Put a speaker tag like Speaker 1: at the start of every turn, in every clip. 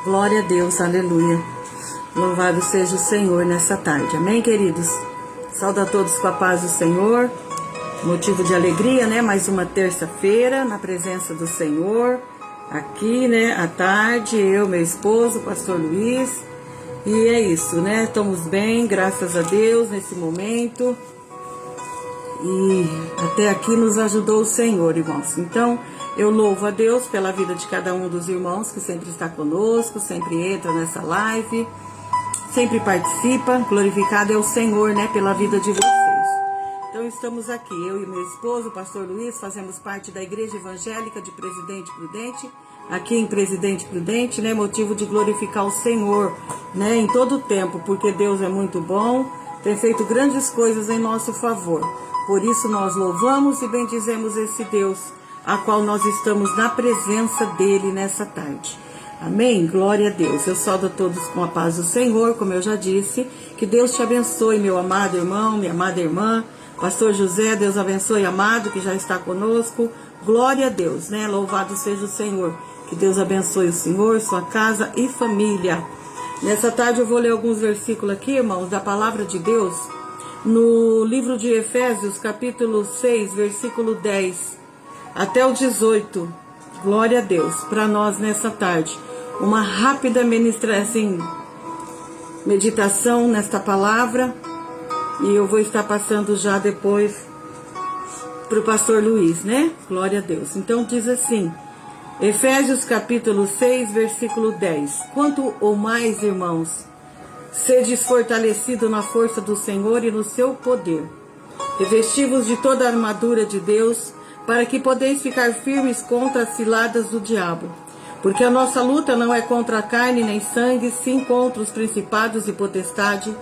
Speaker 1: Glória a Deus, aleluia. Louvado seja o Senhor nessa tarde, amém, queridos? Saúdo a todos com a paz do Senhor. Motivo de alegria, né? Mais uma terça-feira na presença do Senhor. Aqui, né? À tarde, eu, meu esposo, o pastor Luiz. E é isso, né? Estamos bem, graças a Deus, nesse momento. E até aqui nos ajudou o Senhor, irmãos. Então, eu louvo a Deus pela vida de cada um dos irmãos que sempre está conosco, sempre entra nessa live, sempre participa. Glorificado é o Senhor, né, pela vida de vocês. Então, estamos aqui, eu e meu esposo, o pastor Luiz, fazemos parte da Igreja Evangélica de Presidente Prudente, aqui em Presidente Prudente, né, motivo de glorificar o Senhor, né, em todo o tempo, porque Deus é muito bom, tem feito grandes coisas em nosso favor. Por isso nós louvamos e bendizemos esse Deus, a qual nós estamos na presença dele nessa tarde. Amém? Glória a Deus. Eu saúdo a todos com a paz do Senhor, como eu já disse. Que Deus te abençoe, meu amado irmão, minha amada irmã. Pastor José, Deus abençoe, amado, que já está conosco. Glória a Deus, né? Louvado seja o Senhor. Que Deus abençoe o Senhor, sua casa e família. Nessa tarde eu vou ler alguns versículos aqui, irmãos, da palavra de Deus. No livro de Efésios, capítulo 6, versículo 10 até o 18. Glória a Deus, para nós nessa tarde. Uma rápida meditação nesta palavra. E eu vou estar passando já depois para o pastor Luiz, né? Glória a Deus. Então diz assim, Efésios capítulo 6, versículo 10. Quanto ou mais, irmãos, sedes fortalecidos na força do Senhor e no seu poder. Revesti-vos de toda a armadura de Deus, para que podeis ficar firmes contra as ciladas do diabo. Porque a nossa luta não é contra a carne nem sangue, sim contra os principados e potestades,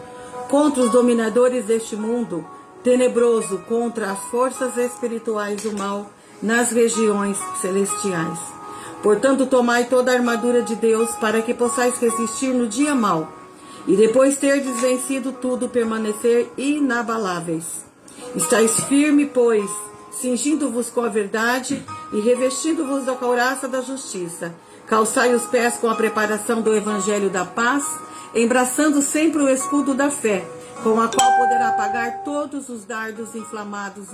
Speaker 1: contra os dominadores deste mundo tenebroso, contra as forças espirituais do mal nas regiões celestiais. Portanto, tomai toda a armadura de Deus, para que possais resistir no dia mau, e depois terdes vencido tudo, permanecer inabaláveis. Estais firme, pois, cingindo-vos com a verdade e revestindo-vos da couraça da justiça. Calçai os pés com a preparação do evangelho da paz, embraçando sempre o escudo da fé, com a qual poderá apagar todos os dardos inflamados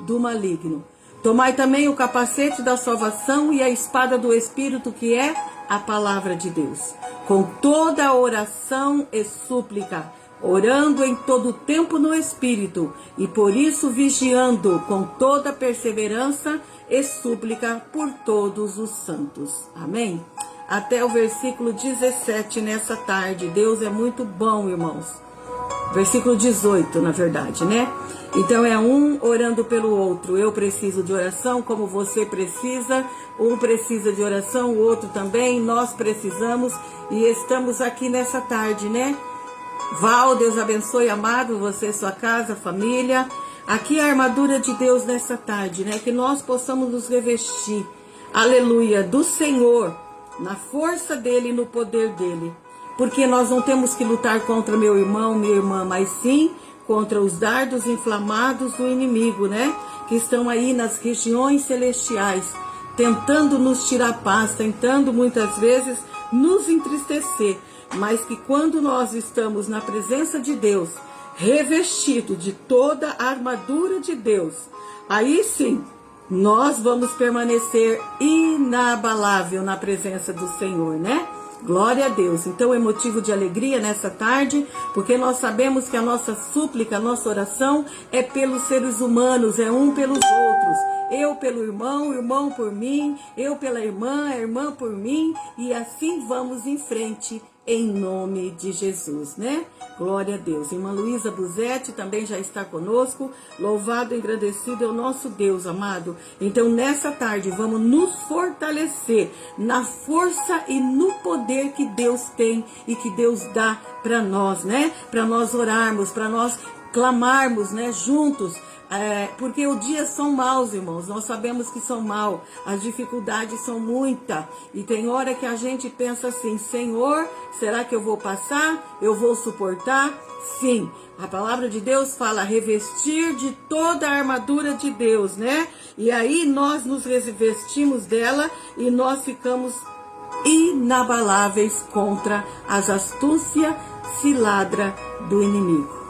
Speaker 1: do maligno. Tomai também o capacete da salvação e a espada do Espírito, que é a palavra de Deus, com toda a oração e súplica, orando em todo o tempo no Espírito, e por isso vigiando com toda perseverança e súplica por todos os santos. Amém? Até o versículo 17 nessa tarde. Deus é muito bom, irmãos. Versículo 18, na verdade, né? Então é um orando pelo outro. Eu preciso de oração como você precisa. Um precisa de oração, o outro também. Nós precisamos e estamos aqui nessa tarde, né? Val, Deus abençoe, amado, você, sua casa, família. Aqui a armadura de Deus nessa tarde, né? Que nós possamos nos revestir, aleluia, do Senhor, na força dele e no poder dele. Porque nós não temos que lutar contra meu irmão, minha irmã, mas sim contra os dardos inflamados do inimigo, né? Que estão aí nas regiões celestiais, tentando nos tirar paz, tentando muitas vezes nos entristecer. Mas que quando nós estamos na presença de Deus, revestido de toda a armadura de Deus, aí sim, nós vamos permanecer inabalável na presença do Senhor, né? Glória a Deus. Então é motivo de alegria nessa tarde, porque nós sabemos que a nossa súplica, a nossa oração é pelos seres humanos, é um pelos outros. Eu pelo irmão, o irmão por mim, eu pela irmã, a irmã por mim, e assim vamos em frente, em nome de Jesus, né? Glória a Deus. Irmã Luísa Buzetti também já está conosco. Louvado e engrandecido é o nosso Deus, amado. Então, nessa tarde, vamos nos fortalecer na força e no poder que Deus tem e que Deus dá para nós, né? Para nós orarmos, para nós clamarmos, né? Juntos. Porque os dias são maus, irmãos, nós sabemos que são maus, as dificuldades são muitas, e tem hora que a gente pensa assim, Senhor, será que eu vou passar? Eu vou suportar? Sim, a palavra de Deus fala revestir de toda a armadura de Deus, né? E aí nós nos revestimos dela e nós ficamos inabaláveis contra as astúcias cilada do inimigo.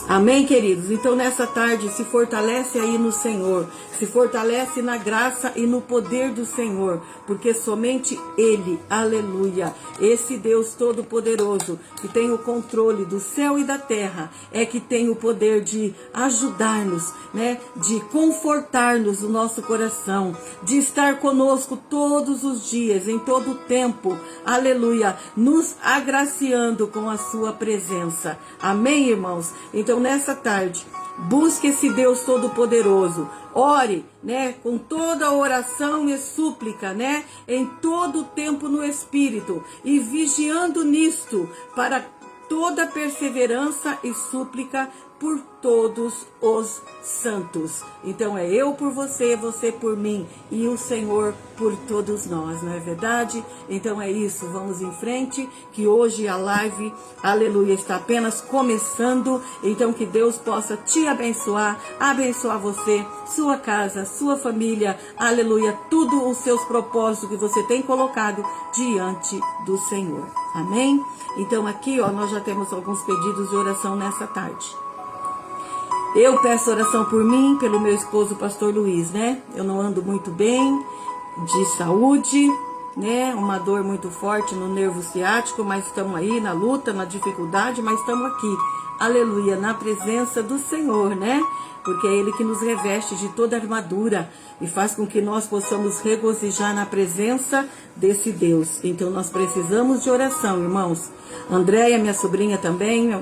Speaker 1: Amém, queridos? Então, nessa tarde, se fortalece aí no Senhor, se fortalece na graça e no poder do Senhor, porque somente Ele, aleluia, esse Deus Todo-Poderoso, que tem o controle do céu e da terra, é que tem o poder de ajudar-nos, né? De confortar-nos o nosso coração, de estar conosco todos os dias, em todo o tempo, aleluia, nos agraciando com a sua presença. Amém, irmãos? Então, nessa tarde, busque esse Deus Todo-Poderoso, ore, né, com toda a oração e súplica, né, em todo o tempo no Espírito, e vigiando nisto, para toda perseverança e súplica por todos os santos. Então é eu por você, você por mim e o Senhor por todos nós, não é verdade? Então é isso, vamos em frente, que hoje a live, aleluia, está apenas começando. Então que Deus possa te abençoar, abençoar você, sua casa, sua família, aleluia, tudo os seus propósitos que você tem colocado diante do Senhor. Amém? Então aqui, ó, nós já temos alguns pedidos de oração nessa tarde. Eu peço oração por mim, pelo meu esposo, pastor Luiz, né? Eu não ando muito bem de saúde, né? Uma dor muito forte no nervo ciático, mas estamos aí na luta, na dificuldade, mas estamos aqui, aleluia, na presença do Senhor, né? Porque é Ele que nos reveste de toda a armadura e faz com que nós possamos regozijar na presença desse Deus. Então nós precisamos de oração, irmãos. Andréia, minha sobrinha também,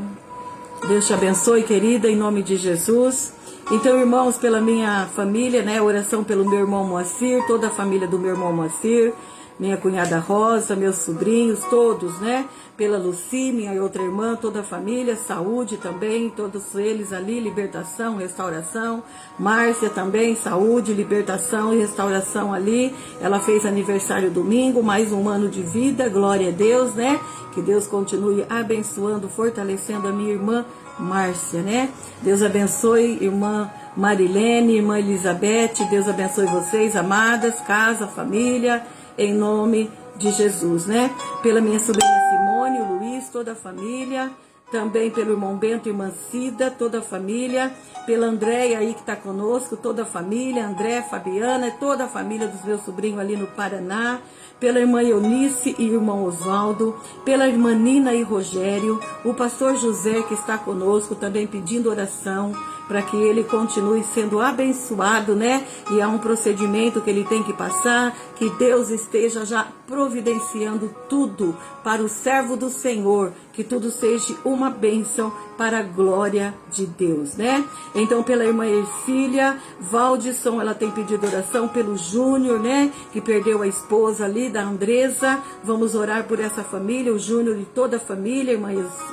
Speaker 1: Deus te abençoe, querida, em nome de Jesus. Então, irmãos, pela minha família, né, oração pelo meu irmão Moacir, toda a família do meu irmão Moacir, minha cunhada Rosa, meus sobrinhos, todos, né, pela Luci, minha outra irmã, toda a família, saúde também, todos eles ali, libertação, restauração. Márcia também, saúde, libertação e restauração ali. Ela fez aniversário domingo, mais um ano de vida, glória a Deus, né? Que Deus continue abençoando, fortalecendo a minha irmã Márcia, né? Deus abençoe, irmã Marilene, irmã Elizabeth, Deus abençoe vocês, amadas, casa, família, em nome de Jesus, né? Pela minha sobrinha Simone, o Luiz, toda a família, também pelo irmão Bento e irmã Cida, toda a família, pela Andréia aí que está conosco, toda a família, André, Fabiana, toda a família dos meus sobrinhos ali no Paraná, pela irmã Eunice e irmão Oswaldo, pela irmã Nina e Rogério, o pastor José que está conosco também pedindo oração para que ele continue sendo abençoado, né? E há um procedimento que ele tem que passar, que Deus esteja já providenciando tudo para o servo do Senhor, que tudo seja uma bênção para a glória de Deus, né? Então, pela irmã Ercília Valdisson, ela tem pedido oração pelo Júnior, né? Que perdeu a esposa ali da Andresa. Vamos orar por essa família, o Júnior e toda a família, irmã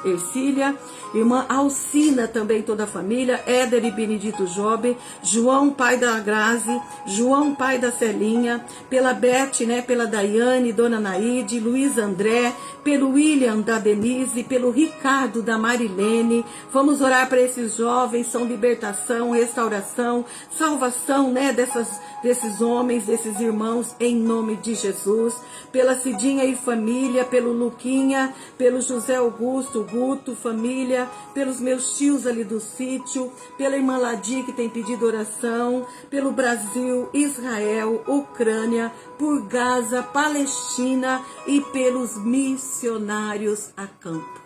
Speaker 1: Ercília, irmã Alcina também, toda a família, Éder e Benedito Jobe, João, pai da Grazi, João, pai da Celinha, pela Beth, né? Pela Daiane, Dona Naide, Luiz André, pelo William da Denise, pelo Ricardo da Marilene. Vamos orar para esses jovens, são libertação, restauração, salvação, né, desses homens, desses irmãos, em nome de Jesus. Pela Cidinha e família, pelo Luquinha, pelo José Augusto, Guto, família, pelos meus tios ali do sítio, pela irmã Ladi, que tem pedido oração, pelo Brasil, Israel, Ucrânia, por Gaza, Palestina e pelos missionários a campo.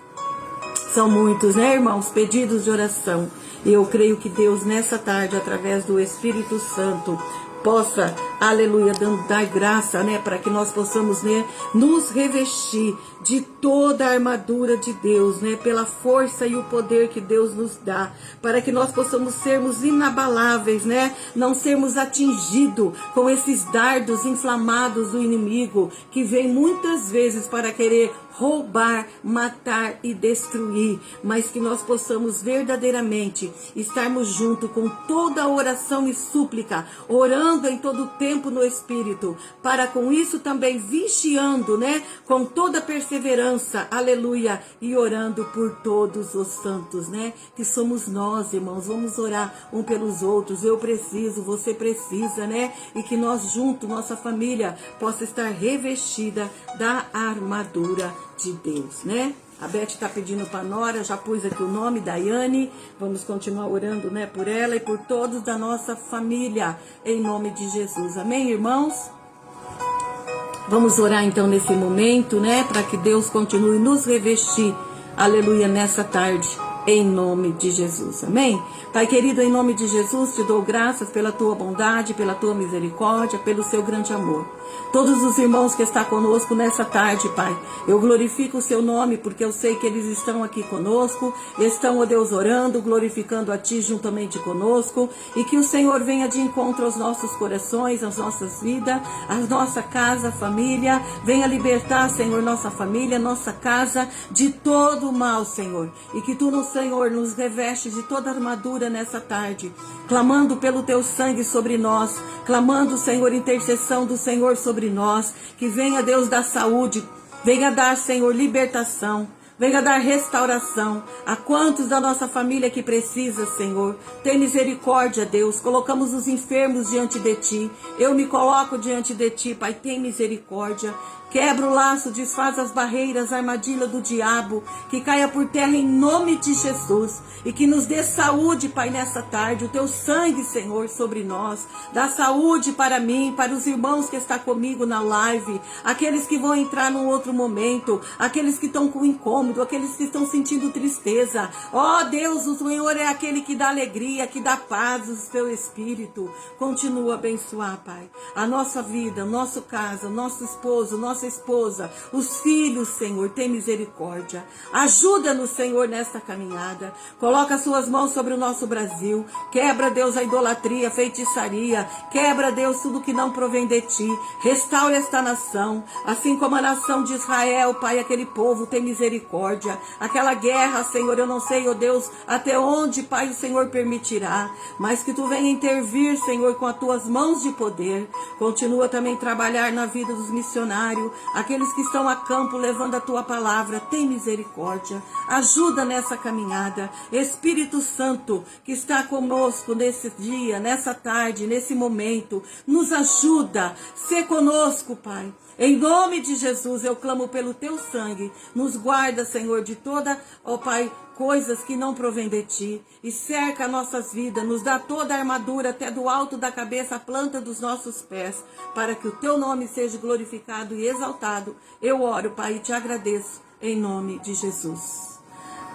Speaker 1: São muitos, né, irmãos, pedidos de oração. E eu creio que Deus, nessa tarde, através do Espírito Santo, possa, aleluia, dar graça, né, para que nós possamos, né, nos revestir de toda a armadura de Deus, né, pela força e o poder que Deus nos dá, para que nós possamos sermos inabaláveis, né, não sermos atingidos com esses dardos inflamados do inimigo, que vem muitas vezes para querer roubar, matar e destruir, mas que nós possamos verdadeiramente estarmos junto com toda a oração e súplica, orando em todo o tempo no Espírito, para com isso também vigiando, né, com toda perseverança, aleluia, e orando por todos os santos, né, que somos nós, irmãos. Vamos orar um pelos outros. Eu preciso, você precisa, né, e que nós juntos, nossa família, possa estar revestida da armadura de Deus, né? A Beth está pedindo para a Nora, já pus aqui o nome, Daiane. Vamos continuar orando, né, por ela e por todos da nossa família, em nome de Jesus. Amém, irmãos? Vamos orar então nesse momento, né, para que Deus continue nos revestir, aleluia, nessa tarde, em nome de Jesus. Amém? Pai querido, em nome de Jesus, te dou graças pela tua bondade, pela tua misericórdia, pelo seu grande amor. Todos os irmãos que estão conosco nessa tarde, Pai, eu glorifico o seu nome, porque eu sei que eles estão aqui conosco, estão, ó Deus, orando, glorificando a ti juntamente conosco, e que o Senhor venha de encontro aos nossos corações, às nossas vidas, à nossa casa, família, venha libertar, Senhor, nossa família, nossa casa, de todo o mal, Senhor, e que tu, Senhor, nos reveste de toda a armadura nessa tarde, clamando pelo teu sangue sobre nós, clamando, Senhor, intercessão do Senhor sobre nós, que venha, Deus, dar saúde, venha dar, Senhor, libertação, venha dar restauração a quantos da nossa família que precisa, Senhor. Tem misericórdia, Deus. Colocamos os enfermos diante de ti. Eu me coloco diante de ti, Pai. Tem misericórdia. Quebra o laço, desfaz as barreiras, a armadilha do diabo, que caia por terra em nome de Jesus, e que nos dê saúde, Pai, nessa tarde, o teu sangue, Senhor, sobre nós. Dá saúde para mim, para os irmãos que estão comigo na live, aqueles que vão entrar num outro momento, aqueles que estão com incômodo, aqueles que estão sentindo tristeza. Ó Deus, o Senhor é aquele que dá alegria, que dá paz, o teu Espírito. Continua a abençoar, Pai, a nossa vida, nosso casa, nosso esposo, nossa esposa, os filhos, Senhor, tem misericórdia. Ajuda-nos, Senhor, nesta caminhada. Coloca as suas mãos sobre o nosso Brasil. Quebra, Deus, a idolatria, a feitiçaria. Quebra, Deus, tudo que não provém de ti. Restaura esta nação, assim como a nação de Israel, Pai, aquele povo, tem misericórdia. Aquela guerra, Senhor, eu não sei, ó Deus, até onde, Pai, o Senhor permitirá, mas que tu venha intervir, Senhor, com as tuas mãos de poder. Continua também a trabalhar na vida dos missionários, aqueles que estão a campo levando a tua palavra. Tem misericórdia, ajuda nessa caminhada. Espírito Santo, que está conosco nesse dia, nessa tarde, nesse momento, nos ajuda, sê conosco, Pai. Em nome de Jesus, eu clamo pelo teu sangue. Nos guarda, Senhor, de toda, ó Pai, coisas que não provém de ti, e cerca nossas vidas, nos dá toda a armadura, até do alto da cabeça, a planta dos nossos pés, para que o teu nome seja glorificado e exaltado. Eu oro, Pai, e te agradeço, em nome de Jesus.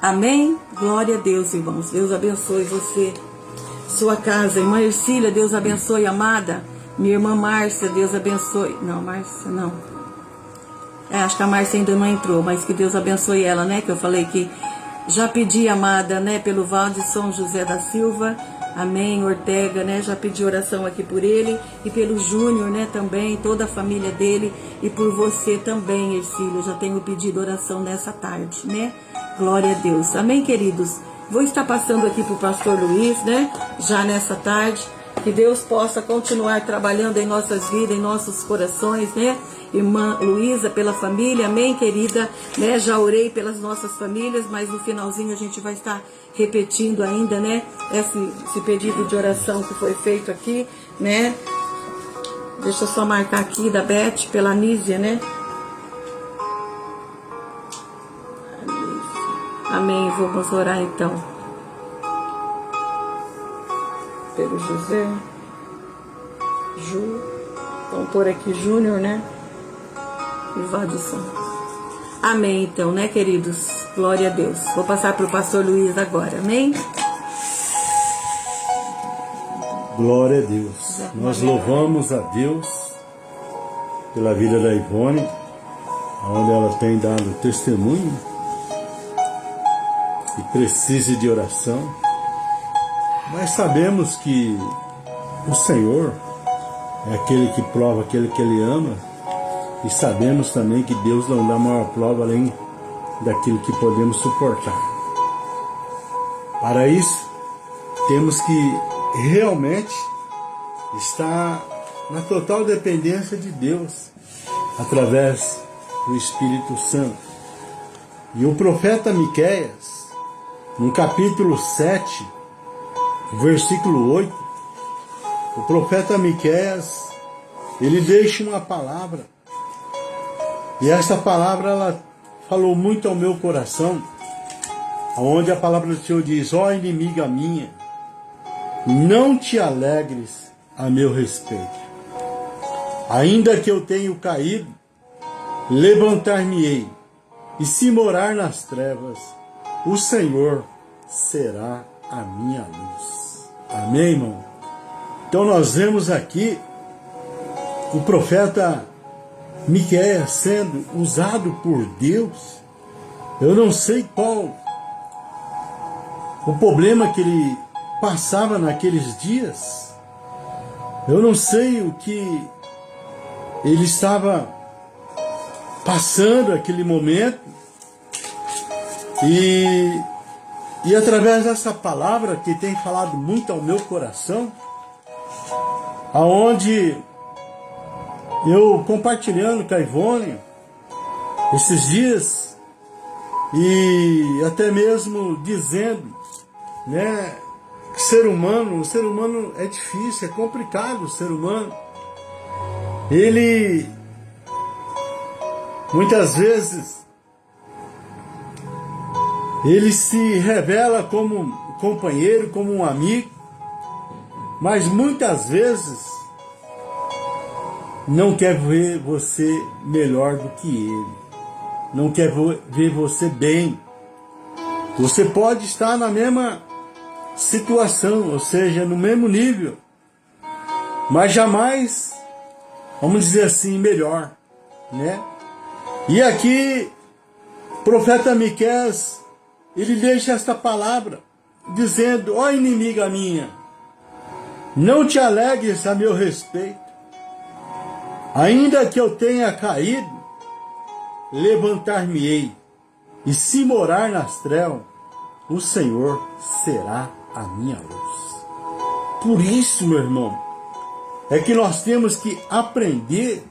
Speaker 1: Amém? Glória a Deus, irmãos. Deus abençoe você, sua casa. Irmã Ercília, Deus abençoe, amada. Minha irmã Márcia, Deus abençoe. Não, Márcia, não. Acho que a Márcia ainda não entrou, mas que Deus abençoe ela, né? Que eu falei que já pedi, amada, né? Pelo Valde São José da Silva. Amém, Ortega, né? Já pedi oração aqui por ele. E pelo Júnior, né? Também, toda a família dele. E por você também, Ercília. Já tenho pedido oração nessa tarde, né? Glória a Deus. Amém, queridos? Vou estar passando aqui pro pastor Luiz, né? Já nessa tarde. Que Deus possa continuar trabalhando em nossas vidas, em nossos corações, né? Irmã Luísa, pela família, amém, querida, né? Já orei pelas nossas famílias, mas no finalzinho a gente vai estar repetindo ainda, né? Esse pedido de oração que foi feito aqui, né? Deixa eu só marcar aqui da Beth, pela Anísia, né? Amém, vamos orar então. Pelo José, vamos pôr aqui Júnior, né? E Vadisson. Amém, então, né, queridos? Glória a Deus. Vou passar para o pastor Luiz agora, amém?
Speaker 2: Glória a Deus. Nós louvamos a Deus pela vida da Ivone, onde ela tem dado testemunho e precisa de oração. Mas sabemos que o Senhor é aquele que prova aquele que Ele ama, E sabemos também que Deus não dá maior prova além daquilo que podemos suportar. Para isso, temos que realmente estar na total dependência de Deus, através do Espírito Santo. E o profeta Miqueias, no capítulo 7, versículo 8, o profeta Miqueias, ele deixa uma palavra. E essa palavra, ela falou muito ao meu coração, onde a palavra do Senhor diz: ó inimiga minha, não te alegres a meu respeito. Ainda que eu tenha caído, levantar-me-ei, e se morar nas trevas, o Senhor será a minha luz. Amém, irmão? Então nós vemos aqui o profeta Miqueias sendo usado por Deus. Eu não sei qual o problema que ele passava naqueles dias. Eu não sei o que ele estava passando naquele momento. E através dessa palavra que tem falado muito ao meu coração, aonde eu compartilhando com a Ivone esses dias, e até mesmo dizendo, né, que o ser humano é difícil, é complicado o ser humano. Ele muitas vezes ele se revela como um companheiro, como um amigo, mas muitas vezes não quer ver você melhor do que ele, não quer ver você bem. Você pode estar na mesma situação, ou seja, no mesmo nível, mas jamais, vamos dizer assim, melhor, né? E aqui, o profeta Miqueias, ele deixa esta palavra, dizendo: ó inimiga minha, não te alegres a meu respeito. Ainda que eu tenha caído, levantar-me-ei, e se morar nas trevas, o Senhor será a minha luz. Por isso, meu irmão, é que nós temos que aprender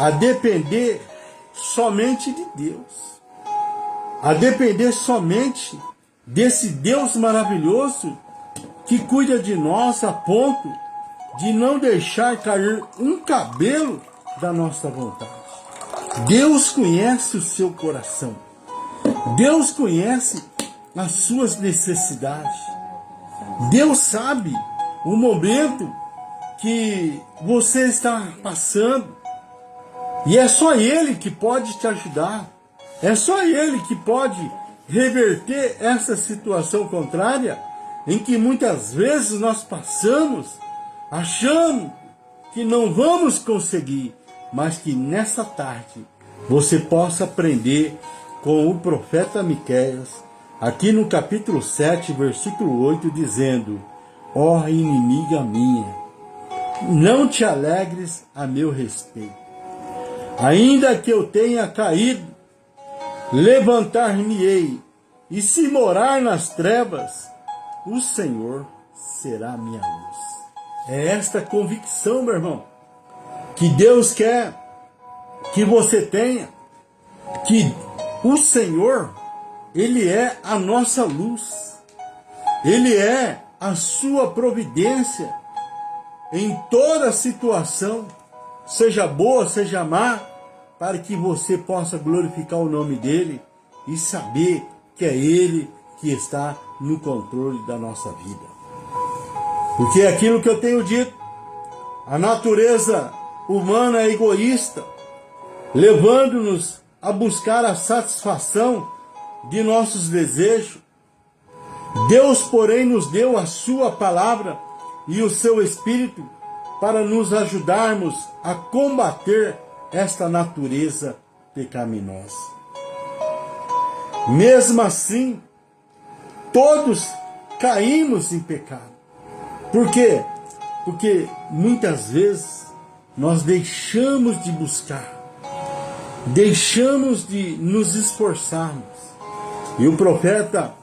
Speaker 2: a depender somente de Deus, a depender somente desse Deus maravilhoso que cuida de nós a ponto de não deixar cair um cabelo da nossa vontade. Deus conhece o seu coração. Deus conhece as suas necessidades. Deus sabe o momento que você está passando. E é só Ele que pode te ajudar. É só Ele que pode reverter essa situação contrária em que muitas vezes nós passamos achando que não vamos conseguir, mas que nessa tarde você possa aprender com o profeta Miqueias, aqui no capítulo 7, versículo 8, dizendo: ó inimiga minha, não te alegres a meu respeito. Ainda que eu tenha caído, levantar-me-ei, e se morar nas trevas, o Senhor será minha luz. É esta convicção, meu irmão, que Deus quer que você tenha, que o Senhor, Ele é a nossa luz, Ele é a sua providência em toda situação, seja boa, seja má, para que você possa glorificar o nome dEle e saber que é Ele que está no controle da nossa vida. Porque é aquilo que eu tenho dito, a natureza humana é egoísta, levando-nos a buscar a satisfação de nossos desejos. Deus, porém, nos deu a sua palavra e o seu Espírito para nos ajudarmos a combater esta natureza pecaminosa. Mesmo assim, todos caímos em pecado. Por quê? Porque muitas vezes nós deixamos de buscar, deixamos de nos esforçarmos. E o profeta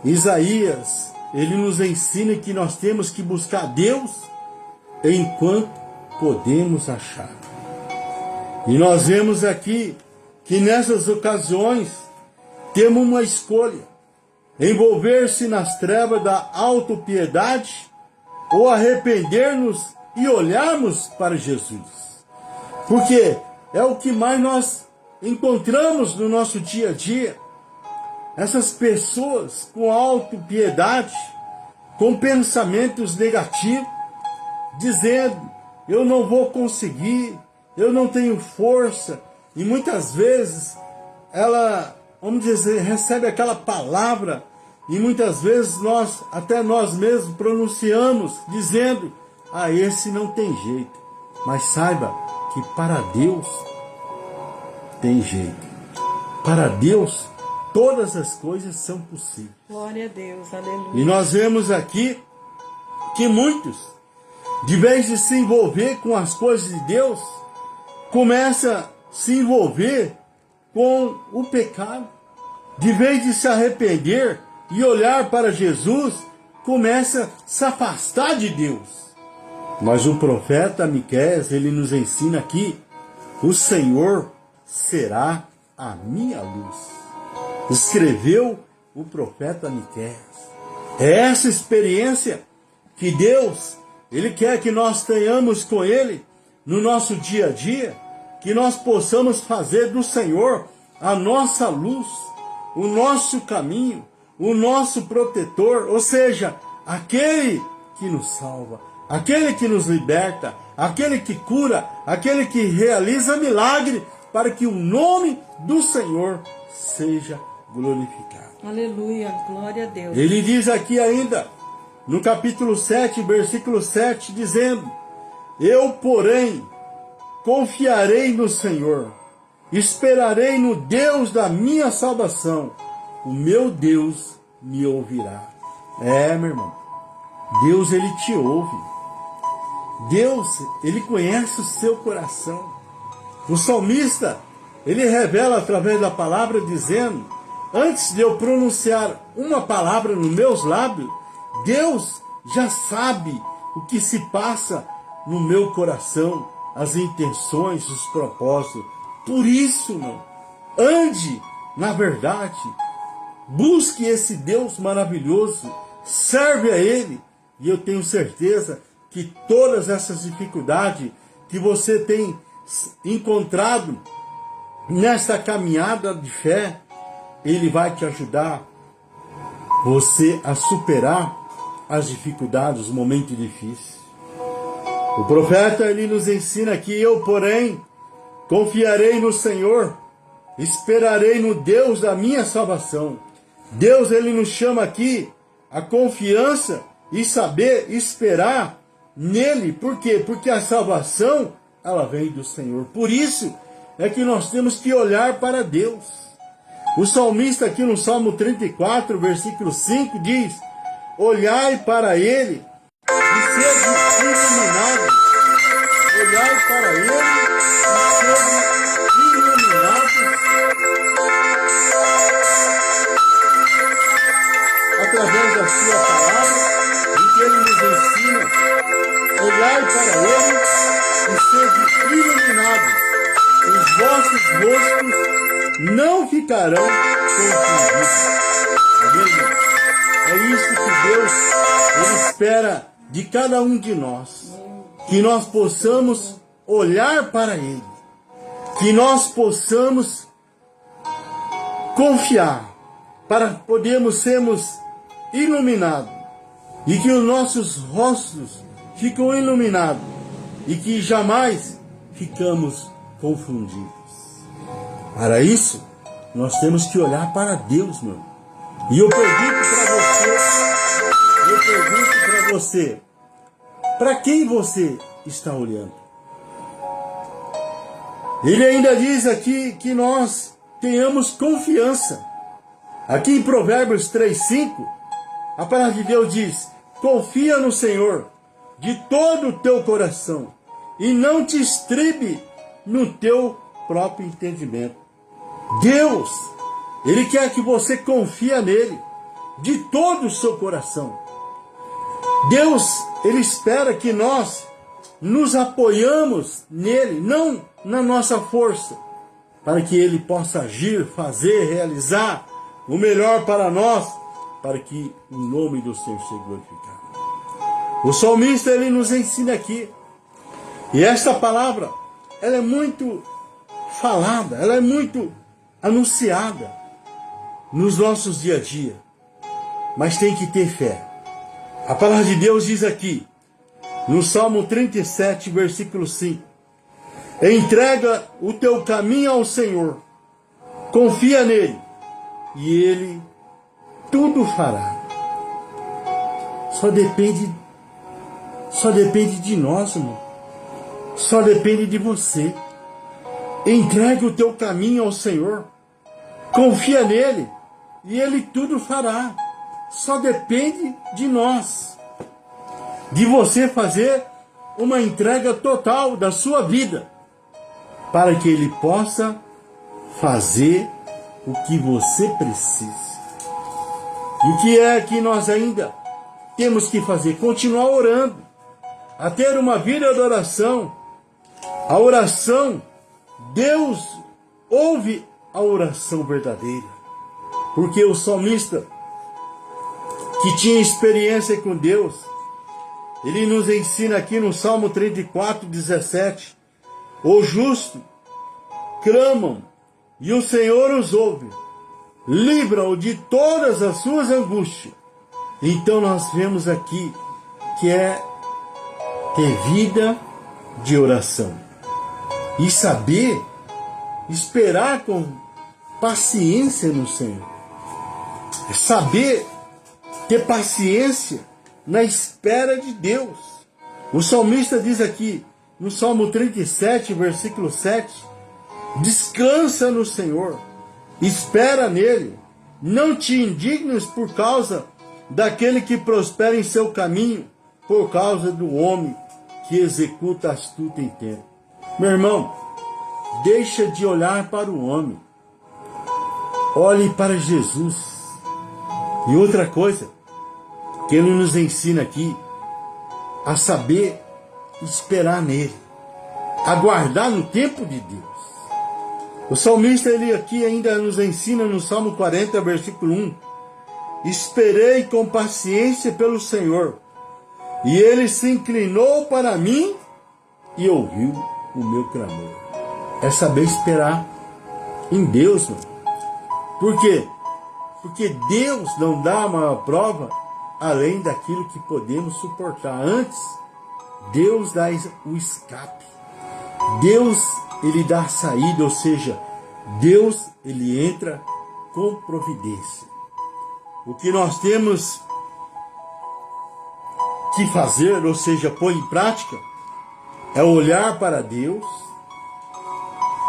Speaker 2: Isaías, ele nos ensina que nós temos que buscar Deus enquanto podemos achar. E nós vemos aqui que nessas ocasiões temos uma escolha: envolver-se nas trevas da autopiedade ou arrepender-nos e olharmos para Jesus. Porque é o que mais nós encontramos no nosso dia a dia. Essas pessoas com autopiedade, com pensamentos negativos, dizendo: eu não vou conseguir, eu não tenho força. E muitas vezes ela, vamos dizer, recebe aquela palavra e muitas vezes até nós mesmos pronunciamos dizendo: esse não tem jeito. Mas saiba que para Deus tem jeito. Para Deus todas as coisas são possíveis.
Speaker 1: Glória a Deus, aleluia.
Speaker 2: E nós vemos aqui que muitos, de vez de se envolver com as coisas de Deus, começam a se envolver com o pecado. De vez de se arrepender e olhar para Jesus, começa a se afastar de Deus. Mas o profeta Miqueias, ele nos ensina aqui: o Senhor será a minha luz. Escreveu o profeta Miqueias. É essa experiência que Deus, ele quer que nós tenhamos com ele no nosso dia a dia, que nós possamos fazer do Senhor a nossa luz, o nosso caminho, o nosso protetor, ou seja, aquele que nos salva, aquele que nos liberta, aquele que cura, aquele que realiza milagre, para que o nome do Senhor seja glorificado.
Speaker 1: Aleluia, glória a Deus.
Speaker 2: Ele diz aqui ainda, no capítulo 7, versículo 7, dizendo: eu, porém, confiarei no Senhor, esperarei no Deus da minha salvação, o meu Deus me ouvirá. Meu irmão, Deus, ele te ouve. Deus, ele conhece o seu coração. O salmista, ele revela através da palavra dizendo: antes de eu pronunciar uma palavra nos meus lábios, Deus já sabe o que se passa no meu coração, as intenções, os propósitos. Por isso, não, ande na verdade, busque esse Deus maravilhoso, serve a Ele, e eu tenho certeza que todas essas dificuldades que você tem encontrado nessa caminhada de fé, Ele vai te ajudar você a superar as dificuldades, os momentos difíceis. O profeta, ele nos ensina que eu, porém, confiarei no Senhor, esperarei no Deus da minha salvação. Deus, ele nos chama aqui a confiança e saber esperar nele. Por quê? Porque a salvação, ela vem do Senhor. Por isso é que nós temos que olhar para Deus. O salmista aqui no Salmo 34, versículo 5 diz: olhai para ele e sede iluminados. Olhai para ele e sede iluminados através da sua palavra, e que ele nos ensina. Olhai para ele e sede iluminados. Os vossos rostos não ficarão confundidos. Amém? É isso que Deus, ele espera de cada um de nós. Que nós possamos olhar para Ele. Que nós possamos confiar para podermos sermos iluminados. E que os nossos rostos ficam iluminados. E que jamais ficamos confundidos. Para isso, nós temos que olhar para Deus, meu irmão. E eu pergunto para você, para quem você está olhando? Ele ainda diz aqui que nós tenhamos confiança. Aqui em Provérbios 3:5, a palavra de Deus diz: confia no Senhor de todo o teu coração e não te estribe no teu próprio entendimento. Deus, Ele quer que você confie nele de todo o seu coração. Deus, Ele espera que nós nos apoiamos nele, não na nossa força, para que Ele possa agir, fazer, realizar o melhor para nós, para que o nome do Senhor seja glorificado. O salmista, ele nos ensina aqui, e esta palavra, ela é muito falada, ela é muito anunciada nos nossos dia a dia, mas tem que ter fé. A palavra de Deus diz aqui, no Salmo 37, versículo 5, entrega o teu caminho ao Senhor, confia nele, e ele tudo fará. Só depende de nós, irmão. Só depende de você. Entregue o teu caminho ao Senhor, confia nele, e ele tudo fará. Só depende de nós, de você fazer uma entrega total da sua vida, para que ele possa fazer o que você precisa. E o que é que nós ainda temos que fazer? Continuar orando, a ter uma vida de oração. A oração, Deus ouve a oração verdadeira, porque o salmista, que tinha experiência com Deus, ele nos ensina aqui no Salmo 34, 17, os justos clamam e o Senhor os ouve, livra-o de todas as suas angústias. Então nós vemos aqui que é ter vida de oração e saber esperar com paciência no Senhor, saber ter paciência na espera de Deus. O salmista diz aqui no Salmo 37, versículo 7, descansa no Senhor, espera nele, não te indignes por causa daquele que prospera em seu caminho, por causa do homem que executa astuto intento. Meu irmão, deixa de olhar para o homem, olhe para Jesus. E outra coisa que ele nos ensina aqui, a saber esperar nele, aguardar no tempo de Deus. O salmista, ele aqui ainda nos ensina no Salmo 40, versículo 1, esperei com paciência pelo Senhor, e ele se inclinou para mim e ouviu o meu clamor. É saber esperar em Deus, mano. Por quê? Porque Deus não dá uma prova além daquilo que podemos suportar. Antes, Deus dá o escape. Deus, ele dá a saída, ou seja, Deus, ele entra com providência. O que nós temos que fazer, ou seja, pôr em prática, é olhar para Deus,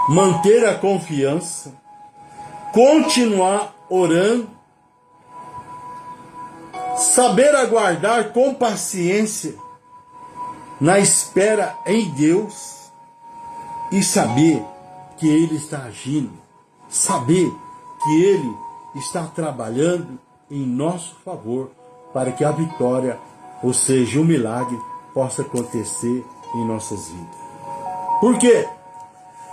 Speaker 2: manter a confiança, continuar orando, saber aguardar com paciência na espera em Deus e saber que Ele está agindo, saber que Ele está trabalhando em nosso favor para que a vitória, ou seja, o milagre, possa acontecer em nossas vidas. Por quê?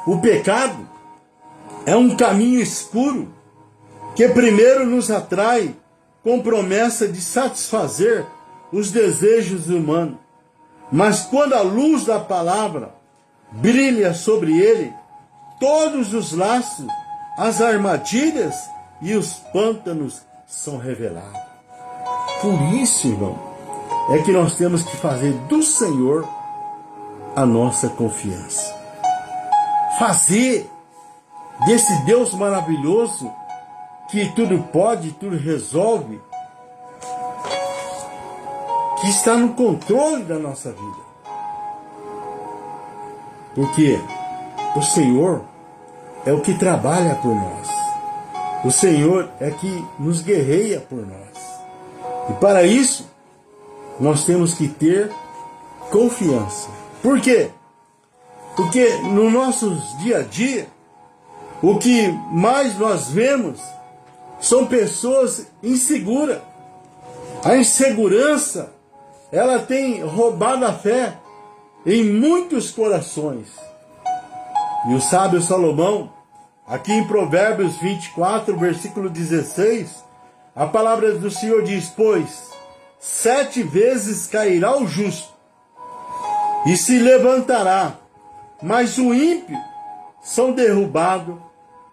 Speaker 2: O pecado é um caminho escuro que primeiro nos atrai com promessa de satisfazer os desejos humanos. Mas quando a luz da palavra brilha sobre ele, todos os laços, as armadilhas e os pântanos são revelados. Por isso, irmão, é que nós temos que fazer do Senhor a nossa confiança. Fazer desse Deus maravilhoso, que tudo pode, tudo resolve, que está no controle da nossa vida. Porque o Senhor é o que trabalha por nós. O Senhor é que nos guerreia por nós. E para isso, nós temos que ter confiança. Por quê? Porque no nosso dia a dia, o que mais nós vemos são pessoas inseguras. A insegurança, ela tem roubado a fé em muitos corações. E o sábio Salomão, aqui em Provérbios 24, versículo 16, a palavra do Senhor diz: pois 7 vezes cairá o justo e se levantará, mas o ímpio são derrubados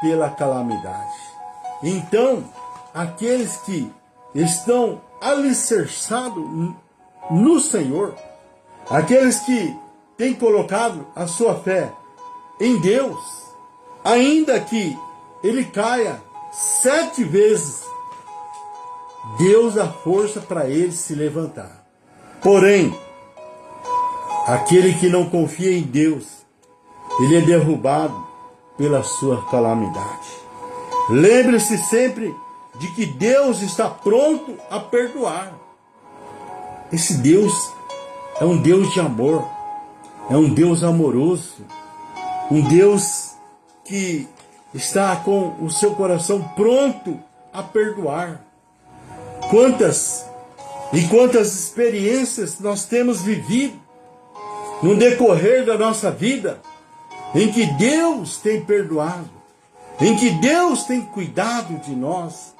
Speaker 2: pela calamidade. Então, aqueles que estão alicerçados no Senhor, aqueles que têm colocado a sua fé em Deus, ainda que ele caia 7 vezes, Deus dá força para ele se levantar. Porém, aquele que não confia em Deus, ele é derrubado pela sua calamidade. Lembre-se sempre de que Deus está pronto a perdoar. Esse Deus é um Deus de amor, é um Deus amoroso, um Deus que está com o seu coração pronto a perdoar. Quantas experiências nós temos vivido no decorrer da nossa vida, em que Deus tem perdoado, em que Deus tem cuidado de nós,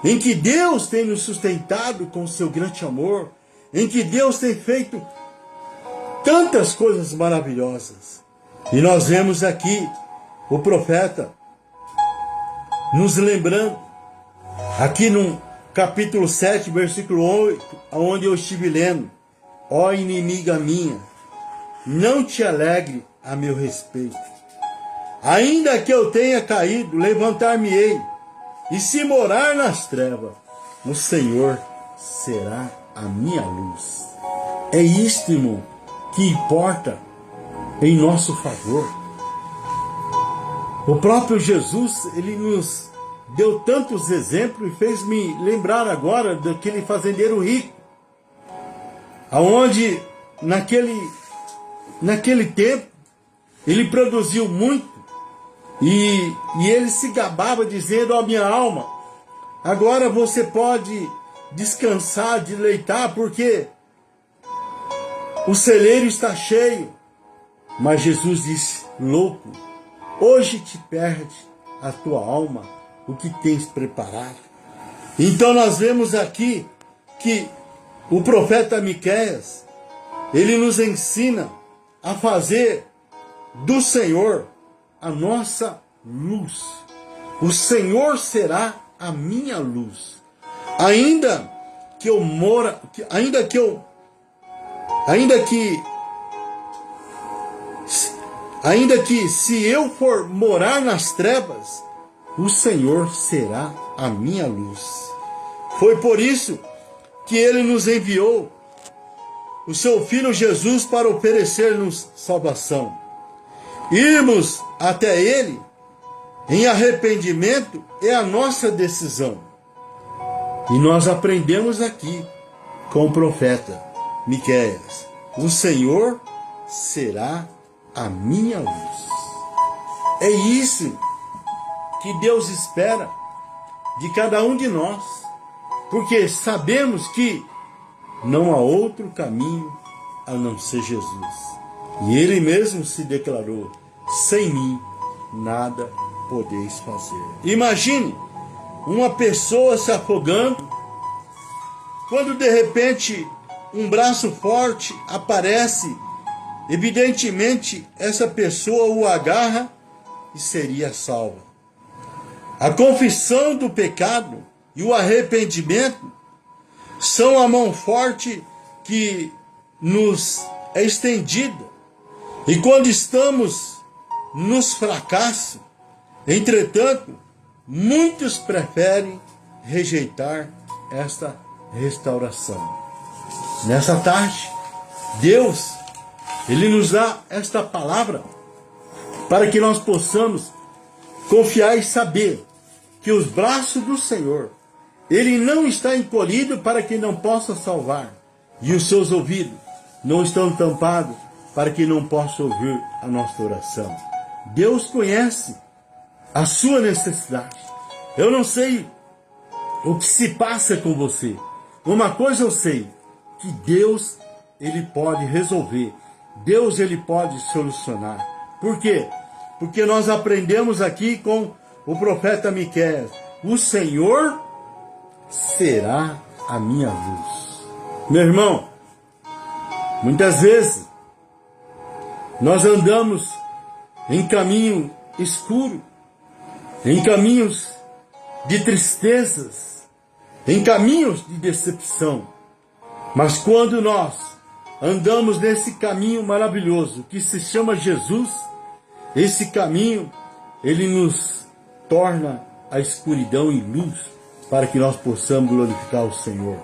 Speaker 2: em que Deus tem nos sustentado com o seu grande amor, em que Deus tem feito tantas coisas maravilhosas. E nós vemos aqui o profeta nos lembrando, aqui no capítulo 7, versículo 8, onde eu estive lendo: ó inimiga minha, não te alegre a meu respeito. Ainda que eu tenha caído, levantar-me-ei, e se morar nas trevas, o Senhor será a minha luz. É isto, irmão, que importa em nosso favor. O próprio Jesus, ele nos deu tantos exemplos e fez-me lembrar agora daquele fazendeiro rico, aonde naquele tempo ele produziu muito e ele se gabava dizendo: ó minha alma, agora você pode descansar, deleitar, porque o celeiro está cheio. Mas Jesus disse: louco, hoje te perde a tua alma o que tens preparado. Então nós vemos aqui que o profeta Miqueias, ele nos ensina a fazer do Senhor a nossa luz. O Senhor será a minha luz. Ainda que se eu for morar nas trevas, o Senhor será a minha luz. Foi por isso que ele nos enviou o seu Filho Jesus para oferecer-nos salvação. Irmos até ele em arrependimento é a nossa decisão. E nós aprendemos aqui com o profeta Miqueias: o Senhor será a minha luz. É isso que Deus espera de cada um de nós, porque sabemos que não há outro caminho a não ser Jesus. E ele mesmo se declarou: sem mim nada podeis fazer. Imagine uma pessoa se afogando, quando de repente um braço forte aparece. Evidentemente, essa pessoa o agarra e seria salva. A confissão do pecado e o arrependimento são a mão forte que nos é estendida. E quando estamos nos fracassos, entretanto, muitos preferem rejeitar esta restauração. Nessa tarde, Deus, ele nos dá esta palavra para que nós possamos confiar e saber que os braços do Senhor, ele não está encolhido para que não possa salvar, e os seus ouvidos não estão tampados para que não possa ouvir a nossa oração. Deus conhece a sua necessidade. Eu não sei o que se passa com você. Uma coisa eu sei, que Deus, Ele pode resolver. Deus, Ele pode solucionar. Por quê? Porque nós aprendemos aqui com o profeta Miqueias: o Senhor será a minha luz. Meu irmão, muitas vezes nós andamos em caminho escuro, em caminhos de tristezas, em caminhos de decepção. Mas quando nós andamos nesse caminho maravilhoso que se chama Jesus, esse caminho, ele nos torna a escuridão em luz, para que nós possamos glorificar o Senhor.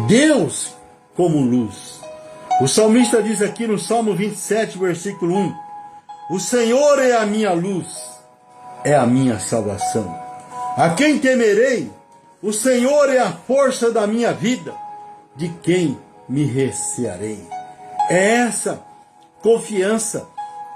Speaker 2: Deus como luz. O salmista diz aqui no Salmo 27, versículo 1: o Senhor é a minha luz, é a minha salvação. A quem temerei? O Senhor é a força da minha vida. De quem me recearei? É essa confiança,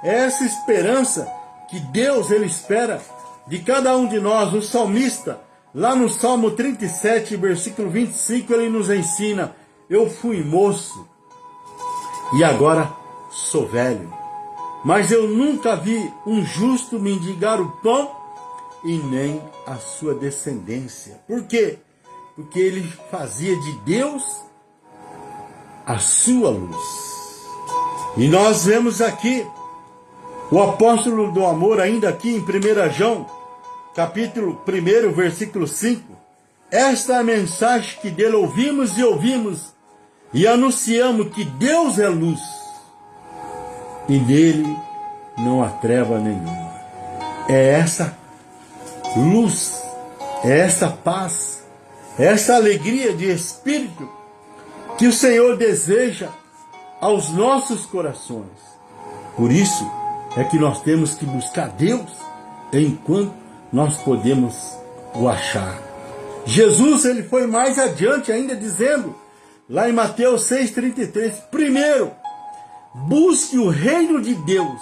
Speaker 2: é essa esperança que Deus, Ele espera de cada um de nós. O salmista, lá no Salmo 37, versículo 25, ele nos ensina: eu fui moço e agora sou velho, mas eu nunca vi um justo mendigar o pão e nem a sua descendência. Por quê? Porque ele fazia de Deus a sua luz. E nós vemos aqui o apóstolo do amor, ainda aqui em 1 João, capítulo 1, versículo 5. Esta é a mensagem que dele ouvimos e anunciamos, que Deus é luz e nele não há treva nenhuma. É essa luz, é essa paz, é essa alegria de espírito que o Senhor deseja aos nossos corações. Por isso é que nós temos que buscar Deus enquanto nós podemos o achar. Jesus, ele foi mais adiante ainda, dizendo, lá em Mateus 6,33, primeiro, busque o reino de Deus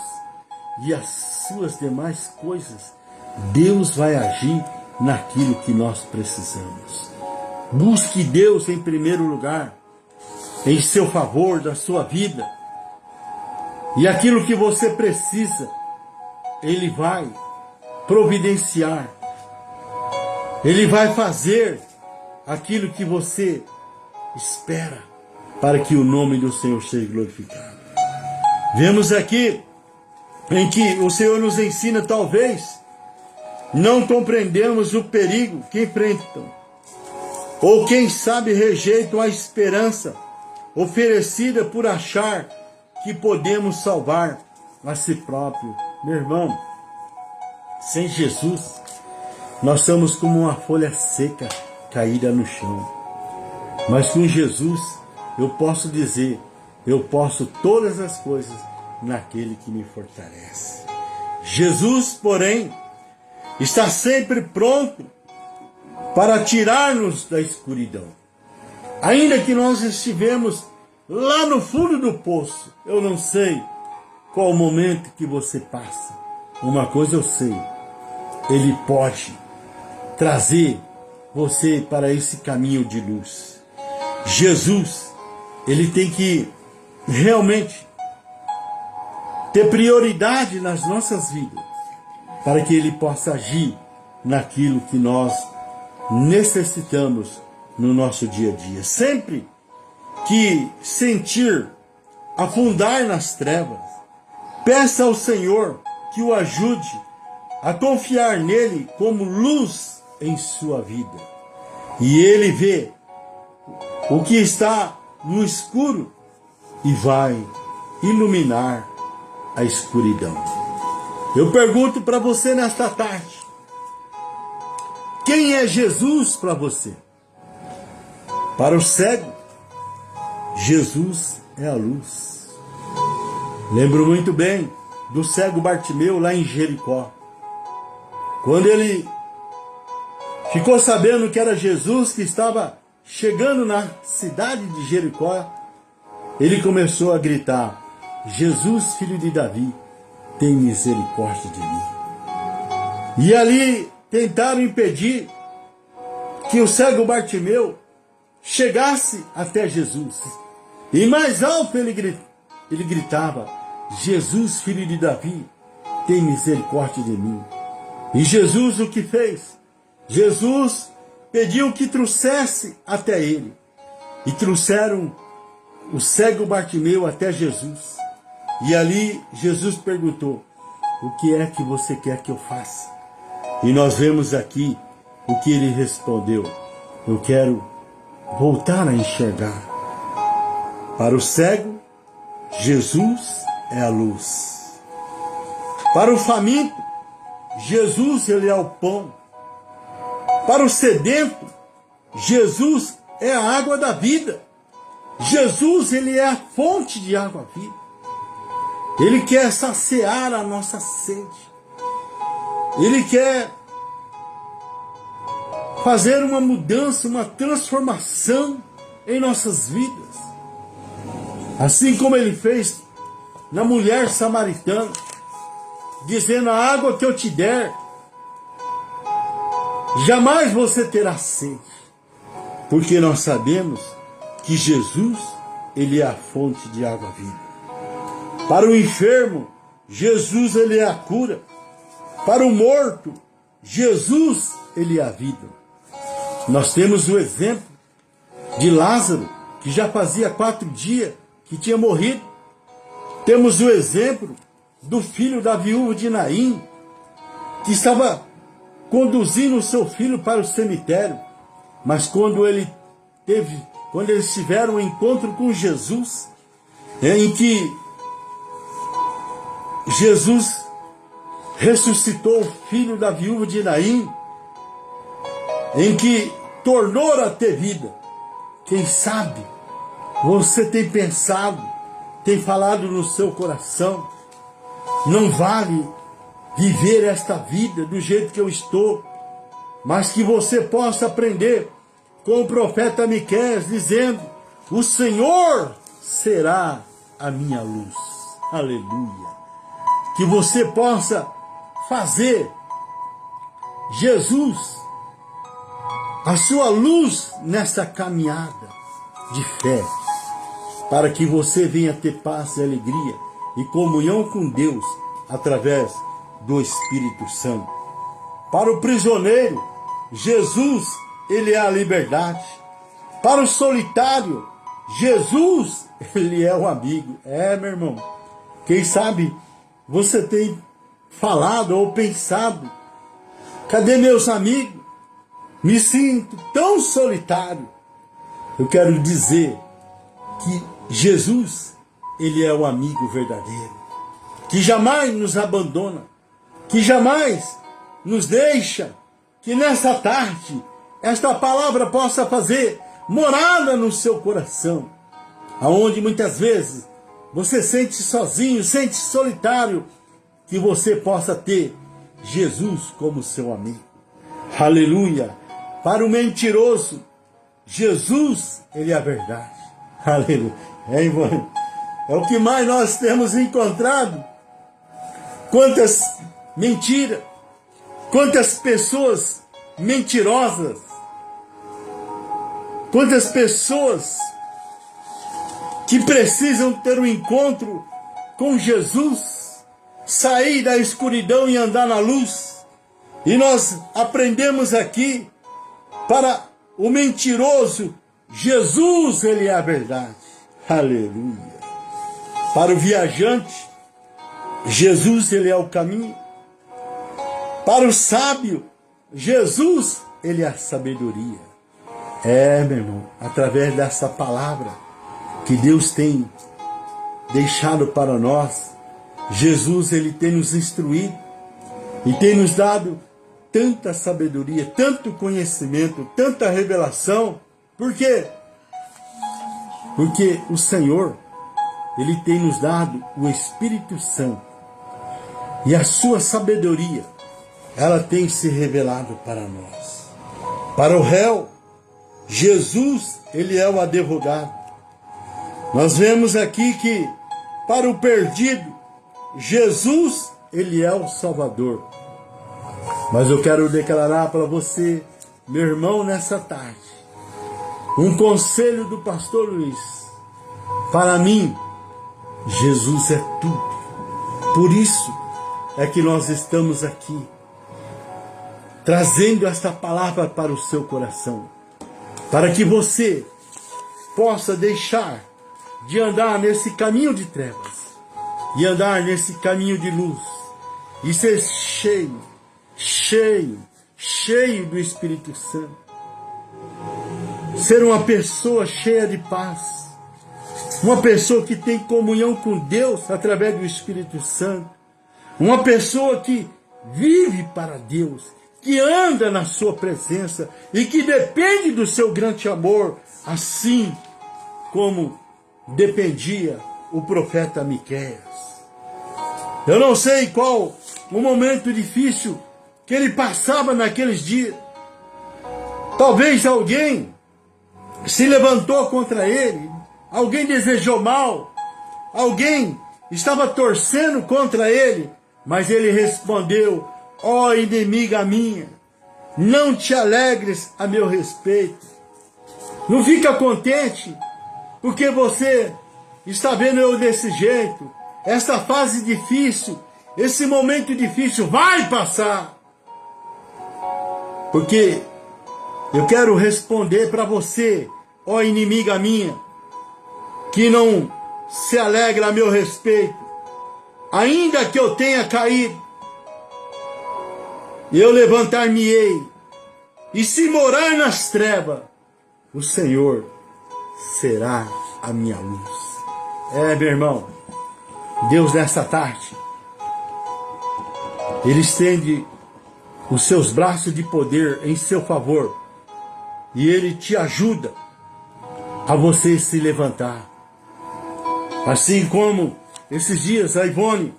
Speaker 2: e as suas demais coisas, Deus vai agir naquilo que nós precisamos. Busque Deus em primeiro lugar, em seu favor, da sua vida. E aquilo que você precisa, Ele vai providenciar. Ele vai fazer aquilo que você espera, para que o nome do Senhor seja glorificado. Vemos aqui em que o Senhor nos ensina, talvez não compreendemos o perigo que enfrentam, ou quem sabe rejeitam a esperança oferecida por achar que podemos salvar a si próprio. Meu irmão, sem Jesus, nós somos como uma folha seca caída no chão. Mas com Jesus, eu posso dizer, eu posso todas as coisas naquele que me fortalece. Jesus, porém, está sempre pronto para tirar-nos da escuridão. Ainda que nós estivemos lá no fundo do poço, eu não sei qual o momento que você passa. Uma coisa eu sei, Ele pode trazer você para esse caminho de luz. Jesus, Ele tem que realmente ter prioridade nas nossas vidas, para que Ele possa agir naquilo que nós necessitamos no nosso dia a dia. Sempre que sentir afundar nas trevas, peça ao Senhor que o ajude a confiar nele como luz em sua vida. E Ele vê o que está no escuro e vai iluminar a escuridão. Eu pergunto para você nesta tarde: quem é Jesus para você? Para o cego, Jesus é a luz. Lembro muito bem do cego Bartimeu lá em Jericó. Quando ele ficou sabendo que era Jesus que estava chegando na cidade de Jericó, ele começou a gritar: Jesus, filho de Davi, tem misericórdia de mim. E ali tentaram impedir que o cego Bartimeu chegasse até Jesus. E mais alto ele gritava: Jesus, filho de Davi, tem misericórdia de mim. E Jesus o que fez? Jesus pediu que trouxesse até ele. E trouxeram o cego Bartimeu até Jesus. E ali Jesus perguntou: o que é que você quer que eu faça? E nós vemos aqui o que ele respondeu: eu quero voltar a enxergar. Para o cego, Jesus é a luz. Para o faminto, Jesus ele é o pão. Para o sedento, Jesus é a água da vida. Jesus ele é a fonte de água viva. Ele quer saciar a nossa sede. Ele quer fazer uma mudança, uma transformação em nossas vidas. Assim como ele fez na mulher samaritana, dizendo: a água que eu te der, jamais você terá sede. Porque nós sabemos que Jesus, ele é a fonte de água viva. Para o enfermo, Jesus, ele é a cura. Para o morto, Jesus, ele é a vida. Nós temos o exemplo de Lázaro, que já fazia 4 dias que tinha morrido. Temos o exemplo do filho da viúva de Naim, que estava conduzindo o seu filho para o cemitério. Mas quando eles tiveram um encontro com Jesus, em que Jesus ressuscitou o filho da viúva de Naim, em que tornou a ter vida. Quem sabe você tem pensado, tem falado no seu coração: não vale viver esta vida do jeito que eu estou, mas que você possa aprender com o profeta Miqueias, dizendo: o Senhor será a minha luz. Aleluia. Que você possa fazer Jesus a sua luz nessa caminhada de fé, para que você venha ter paz e alegria e comunhão com Deus através do Espírito Santo. Para o prisioneiro, Jesus, ele é a liberdade. Para o solitário, Jesus, ele é o amigo. Meu irmão, quem sabe você tem falado ou pensado: cadê meus amigos? Me sinto tão solitário. Eu quero dizer que Jesus, ele é o amigo verdadeiro, que jamais nos abandona, que jamais nos deixa. Que nessa tarde, esta palavra possa fazer morada no seu coração, aonde muitas vezes você sente sozinho, sente solitário, que você possa ter Jesus como seu amigo. Aleluia. Para o mentiroso, Jesus, ele é a verdade. Aleluia. É o que mais nós temos encontrado. Quantas mentiras, quantas pessoas mentirosas, quantas pessoas que precisam ter um encontro com Jesus, sair da escuridão e andar na luz. E nós aprendemos aqui: para o mentiroso, Jesus, ele é a verdade. Aleluia. Para o viajante, Jesus, ele é o caminho. Para o sábio, Jesus, ele é a sabedoria. Meu irmão, através dessa palavra que Deus tem deixado para nós, Jesus, ele tem nos instruído e tem nos dado tanta sabedoria, tanto conhecimento, tanta revelação. Por quê? Porque o Senhor, ele tem nos dado o Espírito Santo. E a sua sabedoria, ela tem se revelado para nós. Para o réu, Jesus, ele é o advogado. Nós vemos aqui que para o perdido, Jesus, ele é o Salvador. Mas eu quero declarar para você, meu irmão, nessa tarde, um conselho do pastor Luiz. Para mim, Jesus é tudo. Por isso é que nós estamos aqui, trazendo esta palavra para o seu coração, para que você possa deixar de andar nesse caminho de trevas e andar nesse caminho de luz e ser cheio do Espírito Santo. Ser uma pessoa cheia de paz, uma pessoa que tem comunhão com Deus através do Espírito Santo, uma pessoa que vive para Deus, que anda na sua presença e que depende do seu grande amor, assim como dependia o profeta Miqueias. Eu não sei qual o momento difícil que ele passava naqueles dias. Talvez alguém se levantou contra ele, alguém desejou mal, alguém estava torcendo contra ele, mas ele respondeu: ó inimiga minha, não te alegres a meu respeito. Não fica contente porque você está vendo eu desse jeito. Essa fase difícil, esse momento difícil vai passar. Porque eu quero responder para você, ó inimiga minha, que não se alegra a meu respeito. Ainda que eu tenha caído, eu levantar-me-ei, e se morar nas trevas, o Senhor será a minha luz. Meu irmão, Deus nessa tarde, Ele estende os seus braços de poder em seu favor, e Ele te ajuda a você se levantar. Assim como esses dias a Ivone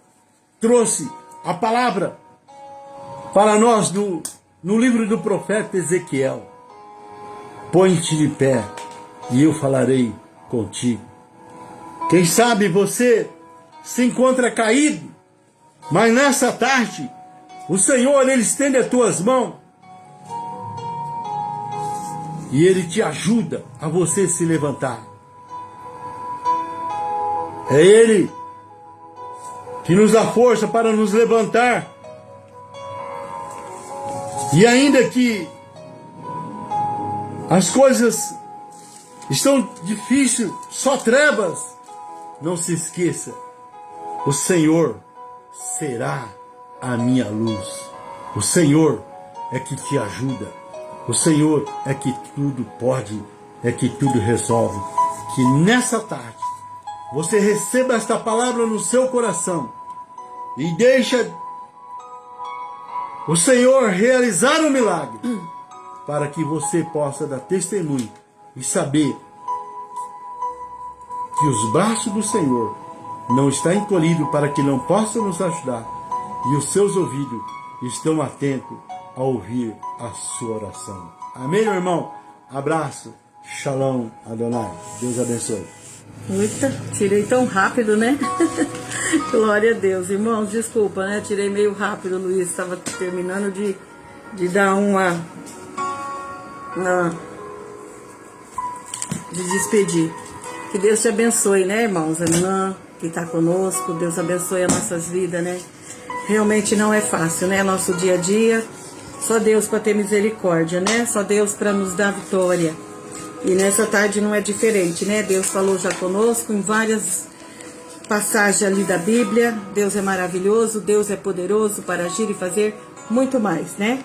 Speaker 2: trouxe a palavra para nós no livro do profeta Ezequiel: põe-te de pé e eu falarei contigo. Quem sabe você se encontra caído, mas nessa tarde o Senhor, Ele estende as tuas mãos e Ele te ajuda a você se levantar. É Ele que nos dá força para nos levantar. E ainda que as coisas estão difíceis, só trevas, não se esqueça, o Senhor será a minha luz. O Senhor é que te ajuda. O Senhor é que tudo pode, é que tudo resolve. Que nessa tarde você receba esta palavra no seu coração e deixa o Senhor realizar um milagre para que você possa dar testemunho e saber que os braços do Senhor não estão encolhidos para que não possa nos ajudar, e os seus ouvidos estão atentos a ouvir a sua oração. Amém, meu irmão? Abraço. Shalom Adonai. Deus abençoe.
Speaker 1: Eita, tirei tão rápido, né? Glória a Deus. Irmãos, desculpa, né? Tirei meio rápido, o Luiz estava terminando de dar de despedir. Que Deus te abençoe, né, irmãos? A irmã que está conosco, Deus abençoe as nossas vidas, né? Realmente não é fácil, né? Nosso dia a dia, só Deus para ter misericórdia, né? Só Deus para nos dar vitória. E nessa tarde não é diferente, né? Deus falou já conosco em várias passagens ali da Bíblia. Deus é maravilhoso, Deus é poderoso para agir e fazer muito mais, né?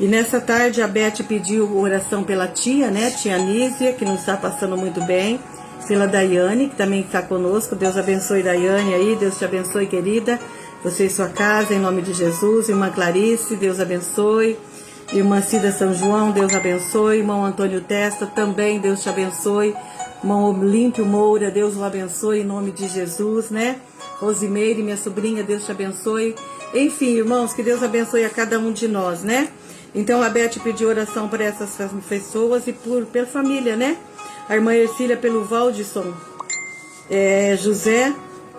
Speaker 1: E nessa tarde a Beth pediu oração pela tia, né? Tia Nízia, que não está passando muito bem. Pela Daiane, que também está conosco. Deus abençoe Daiane aí, Deus te abençoe, querida. Você e sua casa, em nome de Jesus. Irmã Clarice, Deus abençoe. Irmã Cida São João, Deus abençoe. Irmão Antônio Testa, também Deus te abençoe. Irmão Olímpio Moura, Deus o abençoe, em nome de Jesus, né? Rosimeire, minha sobrinha, Deus te abençoe. Enfim, irmãos, que Deus abençoe a cada um de nós, né? Então a Beth pediu oração para essas pessoas e pela família, né? A irmã Ercília pelo Valdisson José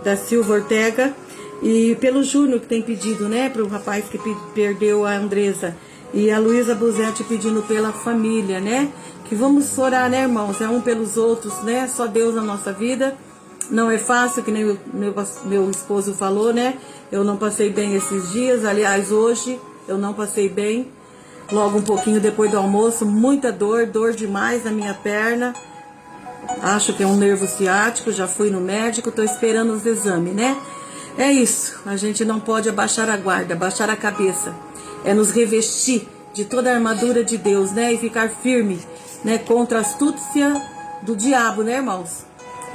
Speaker 1: da Silva Ortega. E pelo Júnior que tem pedido, né? Para o rapaz que perdeu a Andresa. E a Luísa Buzetti pedindo pela família, né? Que vamos orar, né, irmãos? É um pelos outros, né? Só Deus na nossa vida. Não é fácil, que nem o meu esposo falou, né? Eu não passei bem esses dias. Aliás, hoje eu não passei bem. Logo um pouquinho depois do almoço, muita dor, dor demais na minha perna. Acho que é um nervo ciático, já fui no médico, estou esperando os exames, né? É isso, a gente não pode abaixar a guarda, abaixar a cabeça. É nos revestir de toda a armadura de Deus, né? E ficar firme, né? Contra a astúcia do diabo, né, irmãos?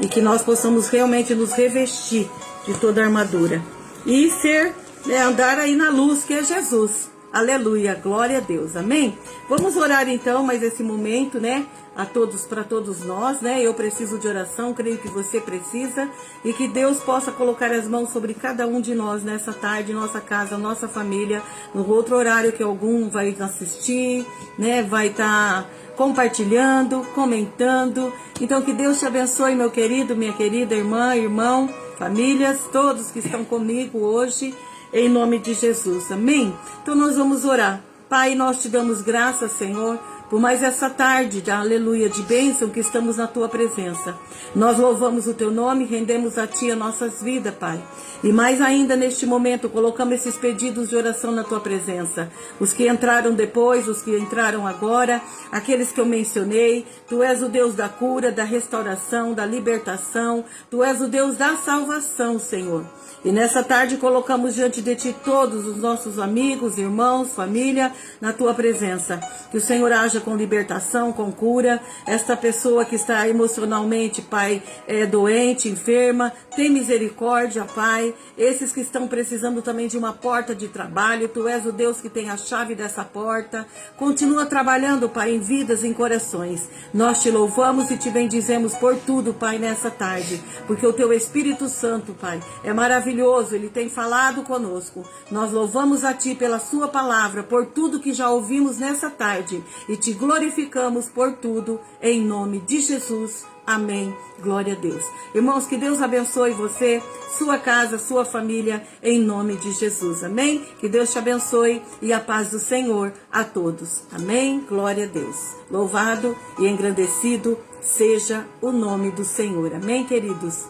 Speaker 1: E que nós possamos realmente nos revestir de toda a armadura. E ser, né, andar aí na luz, que é Jesus. Aleluia, glória a Deus, amém? Vamos orar então, mais esse momento, né? A todos, para todos nós, né? Eu preciso de oração, creio que você precisa, e que Deus possa colocar as mãos sobre cada um de nós nessa tarde, nossa casa, nossa família, no outro horário que algum vai assistir, né? Vai estar compartilhando, comentando. Então que Deus te abençoe, meu querido, minha querida irmã, irmão, famílias, todos que estão comigo hoje, em nome de Jesus, amém? Então nós vamos orar. Pai, nós te damos graças, Senhor, por mais essa tarde de aleluia, de bênção que estamos na tua presença. Nós louvamos o teu nome, rendemos a ti as nossas vidas, Pai. E mais ainda neste momento, colocamos esses pedidos de oração na tua presença. Os que entraram depois, os que entraram agora, aqueles que eu mencionei. Tu és o Deus da cura, da restauração, da libertação. Tu és o Deus da salvação, Senhor. E nessa tarde colocamos diante de ti todos os nossos amigos, irmãos, família, na tua presença. Que o Senhor haja com libertação, com cura. Esta pessoa que está emocionalmente, Pai, doente, enferma, tem misericórdia, Pai. Esses que estão precisando também de uma porta de trabalho, tu és o Deus que tem a chave dessa porta. Continua trabalhando, Pai, em vidas, em corações. Nós te louvamos e te bendizemos por tudo, Pai, nessa tarde. Porque o teu Espírito Santo, Pai, é maravilhoso. Ele tem falado conosco. Nós louvamos a ti pela sua palavra, por tudo que já ouvimos nessa tarde. E te glorificamos por tudo, em nome de Jesus. Amém. Glória a Deus. Irmãos, que Deus abençoe você, sua casa, sua família, em nome de Jesus. Amém? Que Deus te abençoe e a paz do Senhor a todos. Amém? Glória a Deus. Louvado e engrandecido seja o nome do Senhor. Amém, queridos?